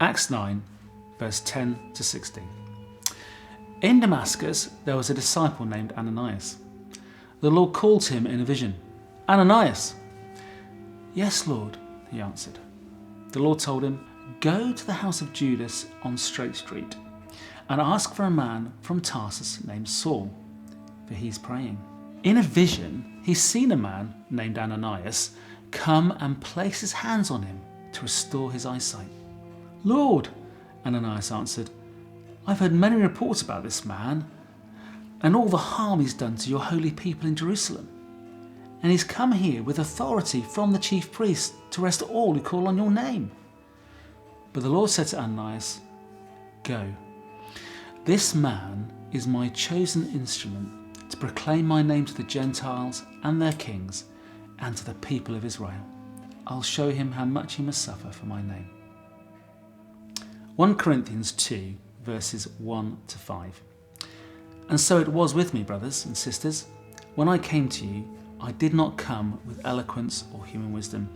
Acts 9, verse 10 to 16. In Damascus there was a disciple named Ananias. The Lord called to him in a vision, "Ananias." "Yes, Lord," he answered. The Lord told him, "Go to the house of Judas on Straight Street and ask for a man from Tarsus named Saul, for he's praying." In a vision, he's seen a man named Ananias come and place his hands on him to restore his eyesight. "Lord," Ananias answered, "I've heard many reports about this man and all the harm he's done to your holy people in Jerusalem. And he's come here with authority from the chief priests to arrest all who call on your name." But the Lord said to Ananias, "Go. This man is my chosen instrument to proclaim my name to the Gentiles and their kings and to the people of Israel. I'll show him how much he must suffer for my name." 1 Corinthians 2, verses 1 to 5. "And so it was with me, brothers and sisters. When I came to you, I did not come with eloquence or human wisdom,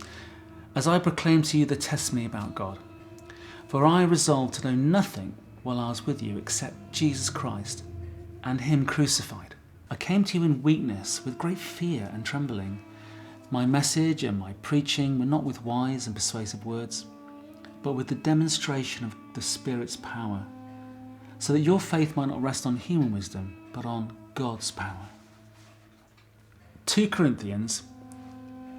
as I proclaimed to you the testimony about God. For I resolved to know nothing while I was with you except Jesus Christ and him crucified. I came to you in weakness, with great fear and trembling. My message and my preaching were not with wise and persuasive words, but with the demonstration of the Spirit's power, so that your faith might not rest on human wisdom, but on God's power." 2 Corinthians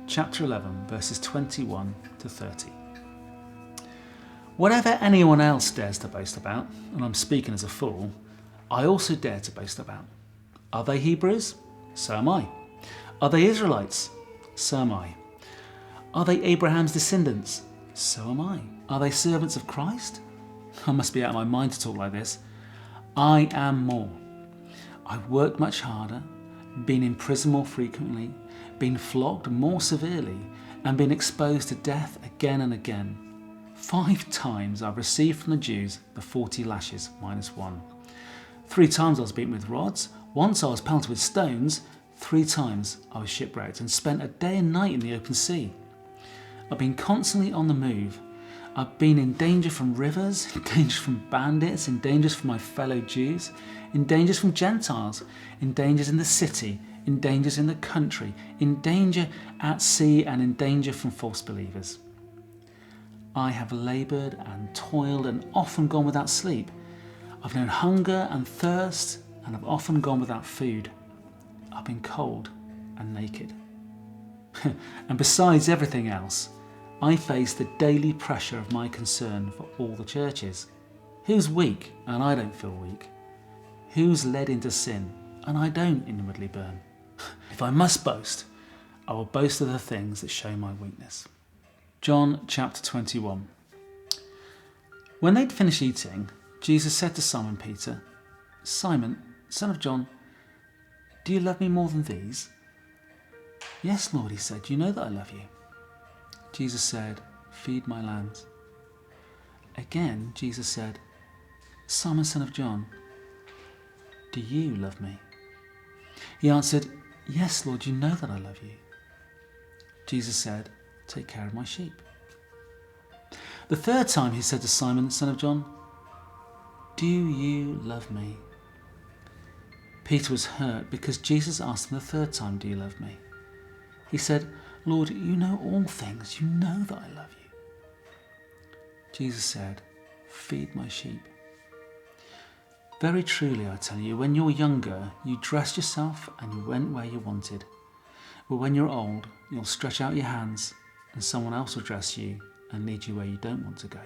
chapter 11, verses 21 to 30. "Whatever anyone else dares to boast about, and I'm speaking as a fool, I also dare to boast about. Are they Hebrews? So am I. Are they Israelites? So am I. Are they Abraham's descendants? So am I. Are they servants of Christ? I must be out of my mind to talk like this. I am more. I've worked much harder, been in prison more frequently, been flogged more severely, and been exposed to death again and again. 5 times I've received from the Jews the 40 lashes minus 1. 3 times I was beaten with rods, once I was pelted with stones, 3 times I was shipwrecked and spent a day and night in the open sea. I've been constantly on the move. I've been in danger from rivers, in danger from bandits, in dangers from my fellow Jews, in dangers from Gentiles, in dangers in the city, in dangers in the country, in danger at sea, and in danger from false believers. I have laboured and toiled and often gone without sleep. I've known hunger and thirst, and I've often gone without food. I've been cold and naked. And besides everything else, I face the daily pressure of my concern for all the churches. Who's weak and I don't feel weak? Who's led into sin and I don't inwardly burn? If I must boast, I will boast of the things that show my weakness." John chapter 21. When they'd finished eating, Jesus said to Simon Peter, "Simon, son of John, do you love me more than these?" "Yes, Lord," he said, "you know that I love you." Jesus said, "Feed my lambs." Again, Jesus said, "Simon, son of John, do you love me?" He answered, "Yes, Lord, you know that I love you." Jesus said, "Take care of my sheep." The 3rd time he said to Simon, son of John, "Do you love me?" Peter was hurt because Jesus asked him the 3rd time, "Do you love me?" He said, "Lord, you know all things. You know that I love you." Jesus said, "Feed my sheep. Very truly, I tell you, when you're younger, you dressed yourself and you went where you wanted. But when you're old, you'll stretch out your hands and someone else will dress you and lead you where you don't want to go."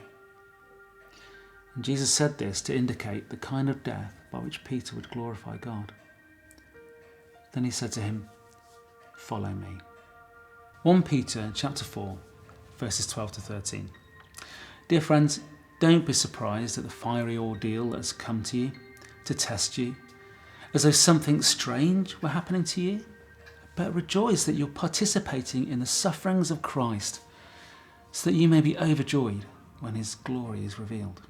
And Jesus said this to indicate the kind of death by which Peter would glorify God. Then he said to him, "Follow me." 1 Peter chapter 4, verses 12 to 13. Dear friends, don't be surprised at the fiery ordeal that has come to you to test you, as though something strange were happening to you, but rejoice that you're participating in the sufferings of Christ, so that you may be overjoyed when his glory is revealed.